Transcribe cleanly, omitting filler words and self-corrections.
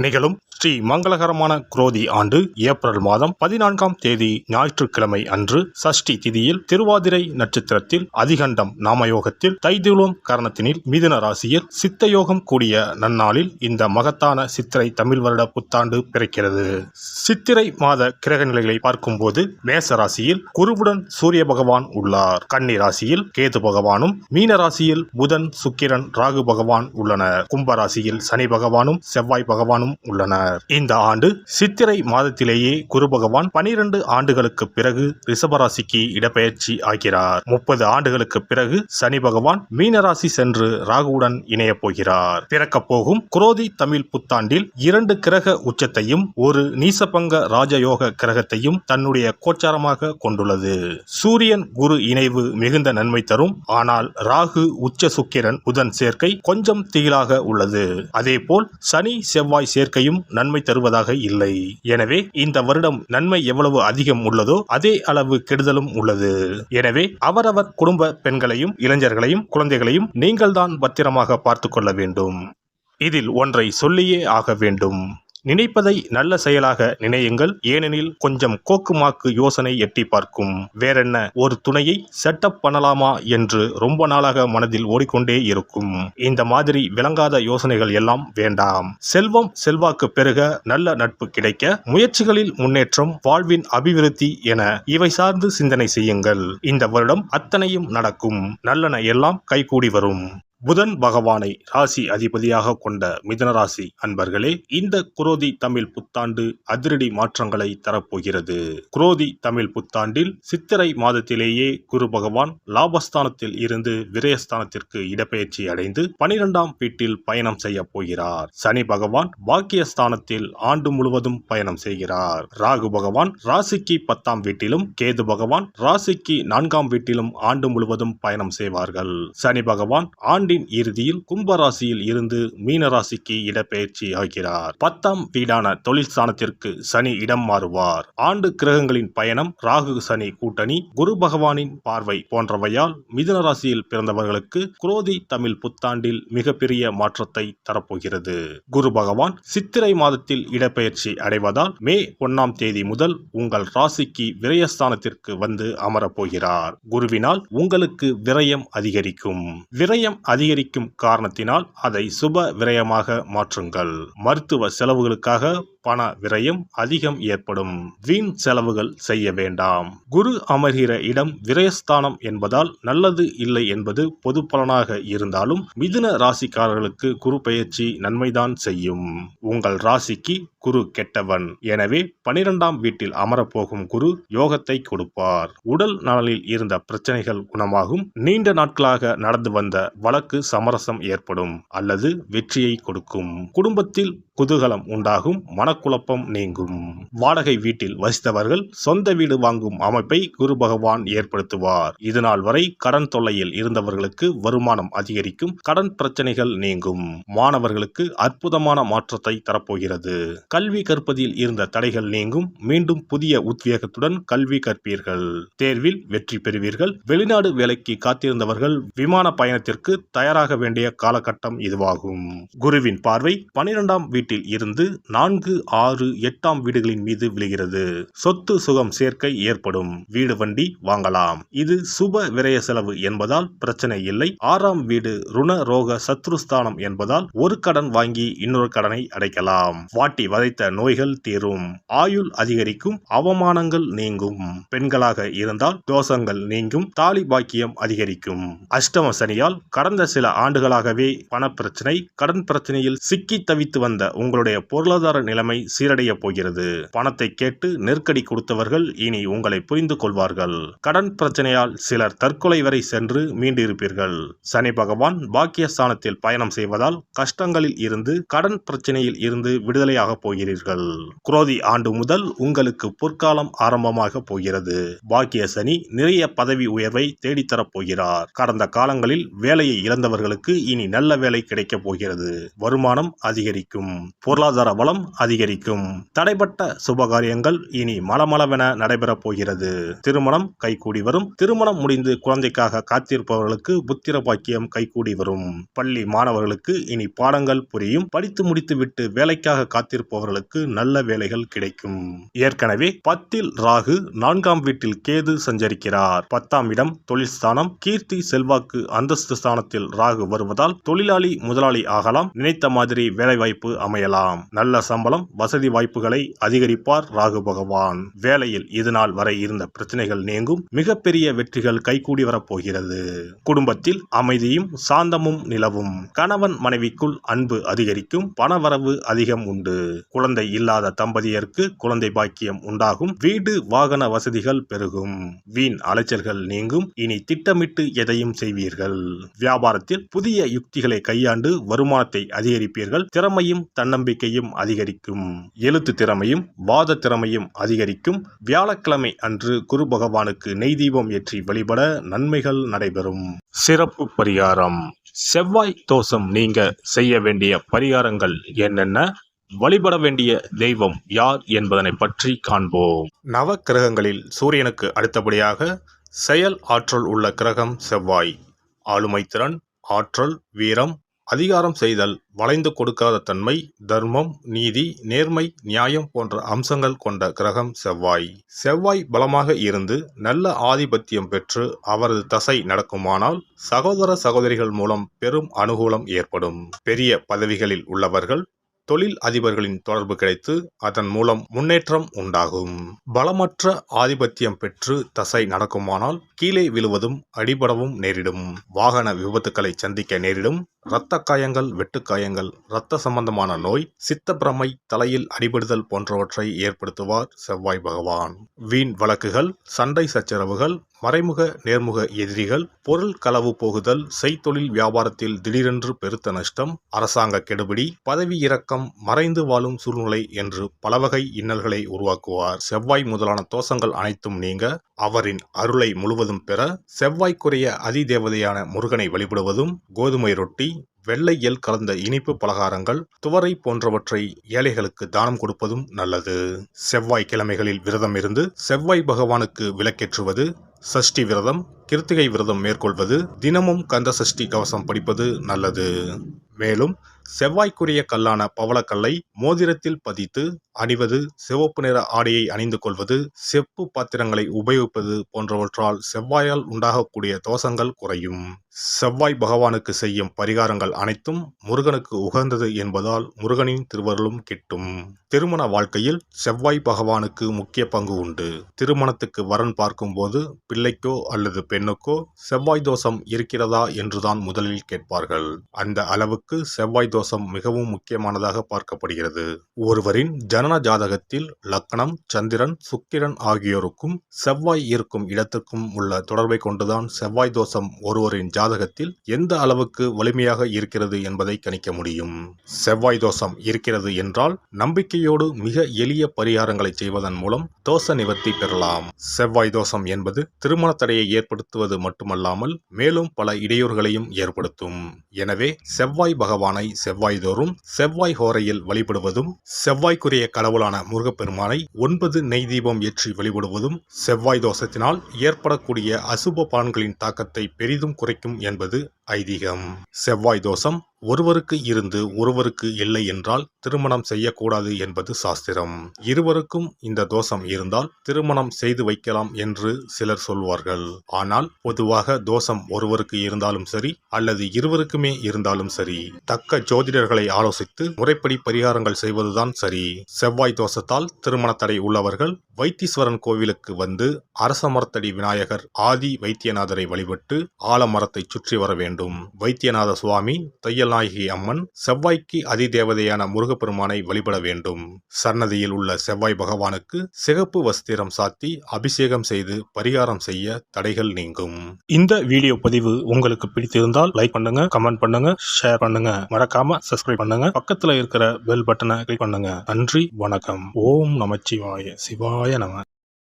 நிகழும் ஸ்ரீ மங்களகரமான குரோதி ஆண்டு ஏப்ரல் மாதம் 14ஆம் தேதி ஞாயிற்றுக்கிழமை அன்று சஷ்டி திதியில் திருவாதிரை நட்சத்திரத்தில் அதிகண்டம் நாமயோகத்தில் தைதுளோம் கரணத்தினில் மிதுன ராசியில் சித்தயோகம் கூடிய நன்னாளில் இந்த மகத்தான சித்திரை தமிழ் வருட புத்தாண்டு பிறக்கிறது. சித்திரை மாத கிரக நிலைகளை பார்க்கும்போது மேச ராசியில் குருவுடன் சூரிய பகவான் உள்ளார். கன்னி ராசியில் கேது பகவானும், மீன ராசியில் புதன், சுக்கிரன், ராகு பகவான் உள்ளனர். கும்ப ராசியில் சனி பகவானும் செவ்வாய் பகவானும் உள்ளனர். இந்த ஆண்டு சித்திரை மாதத்திலேயே குரு பகவான் 12 ஆண்டுகளுக்கு பிறகு ரிஷபராசிக்கு இடப்பெயர்ச்சி ஆகிறார். 30 ஆண்டுகளுக்கு பிறகு சனி பகவான் மீனராசி சென்று ராகுவுடன் இணைய போகிறார். பிறக்க போகும் குரோதி தமிழ் புத்தாண்டில் 2 கிரக உச்சத்தையும் ஒரு நீசபங்க ராஜயோக கிரகத்தையும் தன்னுடைய கோச்சாரமாக கொண்டுள்ளது. சூரியன் குரு இணைவு மிகுந்த நன்மை தரும். ஆனால் ராகு, உச்ச சுக்கிரன், புதன் சேர்க்கை கொஞ்சம் திகிலாக உள்ளது. அதேபோல் சனி செவ்வாய் சேர்க்கையும் நன்மை தருவதாக இல்லை. எனவே இந்த வருடம் நன்மை எவ்வளவு அதிகம் உள்ளதோ அதே அளவு கெடுதலும் உள்ளது. எனவே அவரவர் குடும்ப பெண்களையும், இளைஞர்களையும், குழந்தைகளையும் நீங்கள்தான் பத்திரமாக பார்த்துக் கொள்ள வேண்டும். இதில் ஒன்றை சொல்லியே ஆக வேண்டும். நினைப்பதை நல்ல செயலாக நினையுங்கள். ஏனெனில் கொஞ்சம் கோக்குமாக்கு யோசனை எட்டி பார்க்கும். வேறென்ன, ஒரு துணையை செட்டப் பண்ணலாமா என்று ரொம்ப நாளாக மனதில் ஓடிக்கொண்டே இருக்கும். இந்த மாதிரி விளங்காத யோசனைகள் எல்லாம் வேண்டாம். செல்வம் செல்வாக்கு பெருக, நல்ல நட்பு கிடைக்க, முயற்சிகளில் முன்னேற்றம், வாழ்வின் அபிவிருத்தி என இவை சார்ந்து சிந்தனை செய்யுங்கள். இந்த வருடம் அத்தனையும் நடக்கும். நல்லன எல்லாம் கைகூடி வரும். புதன் பகவானை ராசி அதிபதியாக கொண்ட மிதுன ராசி அன்பர்களே, இந்த குரோதி தமிழ் புத்தாண்டு அதிரடி மாற்றங்களை தரப்போகிறது. குரோதி தமிழ் புத்தாண்டில் சித்திரை மாதத்திலேயே குரு பகவான் லாபஸ்தானத்தில் இருந்து விரயஸ்தானத்திற்கு இடப்பெயர்ச்சி அடைந்து 12ஆம் வீட்டில் பயணம் செய்ய போகிறார். சனி பகவான் பாக்கியஸ்தானத்தில் ஆண்டு முழுவதும் பயணம் செய்கிறார். ராகு பகவான் ராசிக்கு 10ஆம் வீட்டிலும், கேது பகவான் ராசிக்கு 4ஆம் வீட்டிலும் ஆண்டு முழுவதும் பயணம் செய்வார்கள். சனி பகவான் ஆண்டின் இறுதியில் கும்பராசியில் இருந்து மீனராசிக்கு இடப்பெயர்ச்சி ஆகிறார். 10ஆம் வீடான தொழில் ஸ்தானத்திற்கு சனி இடம் மாறுவார். ஆண்டு கிரகங்களின் பயணம், ராகு சனி கூட்டணி, குரு பகவானின் பார்வை போன்றவையால் மிதுன ராசியில் பிறந்தவர்களுக்கு குரோதி தமிழ் புத்தாண்டில் மிகப்பெரிய மாற்றத்தை தரப்போகிறது. குரு பகவான் சித்திரை மாதத்தில் இடப்பெயர்ச்சி அடைவதால் மே 1ஆம் தேதி முதல் உங்கள் ராசிக்கு விரயஸ்தானத்திற்கு வந்து அமரப்போகிறார். குருவினால் உங்களுக்கு விரயம் அதிகரிக்கும். விரயம் அதிகரிக்கும் காரணத்தினால் அதை சுப விரயமாக மாற்றுங்கள். மருத்துவ செலவுகளுக்காக பண விரயம் அதிகம் ஏற்படும். வீண் செலவுகள் செய்ய வேண்டாம். குரு அமர்கிற இடம் விரயஸ்தானம் என்பதால் நல்லது இல்லை என்பது பொது பலனாக இருந்தாலும் மிதுன ராசிக்காரர்களுக்கு குரு பெயர்ச்சி நன்மைதான் செய்யும். உங்கள் ராசிக்கு குரு கெட்டவன். எனவே 12ஆம் வீட்டில் அமரப்போகும் குரு யோகத்தை கொடுப்பார். உடல் நலனில் இருந்த பிரச்சனைகள் குணமாகும். நீண்ட நாட்களாக நடந்து வந்த வழக்கு சமரசம் ஏற்படும் அல்லது வெற்றியை கொடுக்கும். குடும்பத்தில் குதூகலம் உண்டாகும். மனக்குழப்பம் நீங்கும். வாடகை வீட்டில் வசித்தவர்கள் சொந்த வீடு வாங்கும் அமைப்பை குரு பகவான் ஏற்படுத்துவார். இதுநாள் வரை கடன் தொல்லையில் இருந்தவர்களுக்கு வருமானம் அதிகரிக்கும். கடன் பிரச்சனைகள் நீங்கும். மாணவர்களுக்கு அற்புதமான மாற்றத்தை தரப்போகிறது. கல்வி கற்பதில் இருந்த தடைகள் நீங்கும். மீண்டும் புதிய உத்வேகத்துடன் கல்வி கற்பீர்கள். தேர்வில் வெற்றி பெறுவீர்கள். வெளிநாடு வேலைக்கு காத்திருந்தவர்கள் விமான பயணத்திற்கு தயாராக வேண்டிய காலகட்டம் இதுவாகும். குருவின் பார்வை 12ஆம் வீட்டில் இருந்து 4, 6, 8ஆம் வீடுகளின் மீது விழுகிறது. சொத்து சுகம் சேர்க்கை ஏற்படும். வீடு வண்டி வாங்கலாம். இது சுப விரய செலவு என்பதால் பிரச்சனை இல்லை. 6ஆம் வீடு ருண ரோக சத்ருஸ்தானம் என்பதால் ஒரு கடன் வாங்கி இன்னொரு கடனை அடைக்கலாம். வாட்டி வதைத்த நோய்கள் தீரும். ஆயுள் அதிகரிக்கும். அவமானங்கள் நீங்கும். பெண்களாக இருந்தால் தோஷங்கள் நீங்கும். தாலி பாக்கியம் அதிகரிக்கும். அஷ்டம சனியால் கடந்த சில ஆண்டுகளாகவே பணப்பிரச்சனை, கடன் பிரச்சனையில் சிக்கி தவித்து வந்த உங்களுடைய பொருளாதார நிலைமை சீரடைய போகிறது. பணத்தை கேட்டு நெருக்கடி கொடுத்தவர்கள் இனி உங்களை புரிந்து கொள்வார்கள். கடன் பிரச்சனையால் சிலர் தற்கொலை வரை சென்று மீண்டிருப்பீர்கள். சனி பகவான் பாக்கியஸ்தானத்தில் பயணம் செய்வதால் கஷ்டங்களில் இருந்து, கடன் பிரச்சனையில் இருந்து விடுதலையாக போகிறீர்கள். குரோதி ஆண்டு முதல் உங்களுக்கு பொற்காலம் ஆரம்பமாக போகிறது. பாக்கிய சனி நிறைய பதவி உயர்வை தேடித்தரப் போகிறார். கடந்த காலங்களில் வேலையை இழந்தவர்களுக்கு இனி நல்ல வேலை கிடைக்கப் போகிறது. வருமானம் அதிகரிக்கும். பொருளாதார வளம் அதிகரிக்கும். அதிகரிக்கும். தடைப்பட்ட சுபகாரியங்கள் இனி மளமளவென நடைபெறப் போகிறது. திருமணம் கைகூடி வரும். திருமணம் முடிந்து குழந்தைக்காக காத்திருப்பவர்களுக்கு புத்திர பாக்கியம் கைகூடி வரும். பள்ளி மாணவர்களுக்கு இனி பாடங்கள் புரியும். படித்து முடித்துவிட்டு வேலைக்காக காத்திருப்பவர்களுக்கு நல்ல வேலைகள் கிடைக்கும். ஏற்கனவே 10ல் ராகு, 4ஆம் வீட்டில் கேது சஞ்சரிக்கிறார். 10ஆம் இடம் தொழில் ஸ்தானம். கீர்த்தி, செல்வாக்கு, அந்தஸ்து ஸ்தானத்தில் ராகு வருவதால் தொழிலாளி முதலாளி ஆகலாம். நினைத்த மாதிரி வேலை வாய்ப்பு அமையலாம். நல்ல சம்பளம், வசதி வாய்ப்புகளை அதிகரிப்பார் ராகு பகவான். வேலையில் இதுநாள் வரை இருந்த பிரச்சனைகள் நீங்கும். மிகப்பெரிய வெற்றிகள் கைகூடி வரப்போகிறது. குடும்பத்தில் அமைதியும் சாந்தமும் நிலவும். கணவன் மனைவிக்குள் அன்பு அதிகரிக்கும். பணவரவு அதிகம் உண்டு. குழந்தை இல்லாத தம்பதியருக்கு குழந்தை பாக்கியம் உண்டாகும். வீடு வாகன வசதிகள் பெருகும். வீண் அலைச்சல்கள் நீங்கும். இனி திட்டமிட்டு எதையும் செய்வீர்கள். வியாபாரத்தில் புதிய யுக்திகளை கையாண்டு வருமானத்தை அதிகரிப்பீர்கள். திறமையும் தன்னம்பிக்கையும் அதிகரிக்கும். எழுத்து திறமையும் வாத திறமையும் அதிகரிக்கும். வியாழக்கிழமை அன்று குரு பகவானுக்கு நெய் தீபம் ஏற்றி வழிபட நன்மைகள் நடைபெறும். சிறப்பு பரிகாரம். செவ்வாய் தோஷம் நீங்க செய்ய வேண்டிய பரிகாரங்கள் என்னென்ன, வழிபட வேண்டிய தெய்வம் யார் என்பதனை பற்றி காண்போம். நவ கிரகங்களில் சூரியனுக்கு அடுத்தபடியாக செயல் ஆற்றல் உள்ள கிரகம் செவ்வாய். ஆளுமை திறன், ஆற்றல், வீரம், அதிகாரம் செய்தல், வளைந்து கொடுக்காத தன்மை, தர்மம், நீதி, நேர்மை, நியாயம் போன்ற அம்சங்கள் கொண்ட கிரகம் செவ்வாய். செவ்வாய் பலமாக இருந்து நல்ல ஆதிபத்தியம் பெற்று அவரது தசை நடக்குமானால் சகோதர சகோதரிகள் மூலம் பெரும் அனுகூலம் ஏற்படும். பெரிய பதவிகளில் உள்ளவர்கள், தொழில் அதிபர்களின் தொடர்பு கிடைத்து அதன் மூலம் முன்னேற்றம் உண்டாகும். பலமற்ற ஆதிபத்தியம் பெற்று தசை நடக்குமானால் கீழே விழுவதும் அடிபடவும் நேரிடும். வாகன விபத்துக்களை சந்திக்க நேரிடும். இரத்த காயங்கள், வெட்டுக்காயங்கள், இரத்த சம்பந்தமான நோய், சித்தப்பிரமை, தலையில் அடிபடுதல் போன்றவற்றை ஏற்படுத்துவார் செவ்வாய் பகவான். வீண் வழக்குகள், சண்டை சச்சரவுகள், மறைமுக நேர்முக எதிரிகள், பொருள் களவு போகுதல், செய்தொழில் வியாபாரத்தில் திடீரென்று பெருத்த நஷ்டம், அரசாங்க கெடுபிடி, பதவி இறக்கம், மறைந்து வாழும் சூழ்நிலை என்று பலவகை இன்னல்களை உருவாக்குவார். செவ்வாய் முதலான தோஷங்கள் அனைத்தும் நீங்க அவரின் அருளை முழுவதும் பெற செவ்வாய்க்குரிய அதிதேவதையான முருகனை வழிபடுவதும், கோதுமை ரொட்டி, வெள்ளை எள் கலந்த இனிப்பு பலகாரங்கள், துவரை போன்றவற்றை ஏழைகளுக்கு தானம் கொடுப்பதும் நல்லது. செவ்வாய் கிழமைகளில் விரதம் இருந்து செவ்வாய் பகவானுக்கு விளக்கேற்றுவது, சஷ்டி விரதம், கிருத்திகை விரதம் மேற்கொள்வது, தினமும் கந்த சஷ்டி கவசம் படிப்பது நல்லது. மேலும் செவ்வாய்க்குரிய கல்லான பவளக்கல்லை மோதிரத்தில் பதித்து அணிவது, சிவப்பு நிற ஆடையை அணிந்து கொள்வது, செப்பு பாத்திரங்களை உபயோகிப்பது போன்றவற்றால் செவ்வாயால் உண்டாகக்கூடிய தோஷங்கள் குறையும். செவ்வாய் பகவானுக்கு செய்யும் பரிகாரங்கள் அனைத்தும் முருகனுக்கு உகந்தது என்பதால் முருகனின் திருவருளும் கிட்டும். திருமண வாழ்க்கையில் செவ்வாய் பகவானுக்கு முக்கிய பங்கு உண்டு. திருமணத்துக்கு வரன் பார்க்கும்போது பிள்ளைக்கோ அல்லது பெண்ணுக்கோ செவ்வாய் தோஷம் இருக்கிறதா என்றுதான் முதலில் கேட்பார்கள். அந்த அளவுக்கு செவ்வாய் தோஷம் மிகவும் முக்கியமானதாக பார்க்கப்படுகிறது. ஒருவரின் ஜனன ஜாதகத்தில் லக்னம், சந்திரன், சுக்கிரன் ஆகியோருக்கும் செவ்வாய் இருக்கும் இடத்திற்கும் உள்ள தொடர்பை கொண்டுதான் செவ்வாய் தோஷம் ஒருவரின் ஜாதகத்தில் எந்த அளவுக்கு வலிமையாக இருக்கிறது என்பதை கணிக்க முடியும். செவ்வாய் தோஷம் இருக்கிறது என்றால் நம்பிக்கையோடு மிக எளிய பரிகாரங்களை செய்வதன் மூலம் தோஷ நிவர்த்தி பெறலாம். செவ்வாய் தோஷம் என்பது திருமண தடையை ஏற்படுத்துவது மட்டுமல்லாமல் மேலும் பல இடையூறுகளையும் ஏற்படுத்தும். எனவே செவ்வாய் பகவானை செவ்வாய் தோறும் செவ்வாய் ஹோரையில் வழிபடுவதும், செவ்வாய்க்குரிய கடவுளான முருகப்பெருமானை 9 நெய் தீபம் ஏற்றி வழிபடுவதும் செவ்வாய் தோஷத்தினால் ஏற்படக்கூடிய அசுப பலன்களின் தாக்கத்தை பெரிதும் குறைக்கும் என்பது ஐதீகம். செவ்வாய் தோஷம் ஒருவருக்கு இருந்து ஒருவருக்கு இல்லை என்றால் திருமணம் செய்யக்கூடாது என்பது சாஸ்திரம். இருவருக்கும் இந்த தோஷம் இருந்தால் திருமணம் செய்து வைக்கலாம் என்று சிலர் சொல்வார்கள். ஆனால் பொதுவாக தோஷம் ஒருவருக்கு இருந்தாலும் சரி அல்லது இருவருக்குமே இருந்தாலும் சரி, தக்க ஜோதிடர்களை ஆலோசித்து முறைப்படி பரிகாரங்கள் செய்வதுதான் சரி. செவ்வாய் தோஷத்தால் திருமண தடை உள்ளவர்கள் வைத்தீஸ்வரன் கோவிலுக்கு வந்து அரச மரத்தடி விநாயகர் ஆதி வைத்தியநாதரை வழிபட்டு ஆலமரத்தை சுற்றி வர வேண்டும். வைத்தியநாத சுவாமி, தையல்நாயகி அம்மன், செவ்வாய்க்கு அதிதேவதையான முருகப்பெருமானை வழிபட வேண்டும். சன்னதியில் உள்ள செவ்வாய் பகவானுக்கு சிகப்பு வஸ்திரம் சாத்தி அபிஷேகம் செய்து பரிகாரம் செய்ய தடைகள் நீங்கும். இந்த வீடியோ பதிவு உங்களுக்கு பிடித்திருந்தால் லைக் பண்ணுங்க, கமெண்ட் பண்ணுங்க, ஷேர் பண்ணுங்க, மறக்காம சப்ஸ்கிரைப் பண்ணுங்க, பக்கத்துல இருக்கிற பெல் பட்டனை கிளிக் பண்ணுங்க. நன்றி, வணக்கம். ஓம் நமச்சிவாய. சிவாய நம.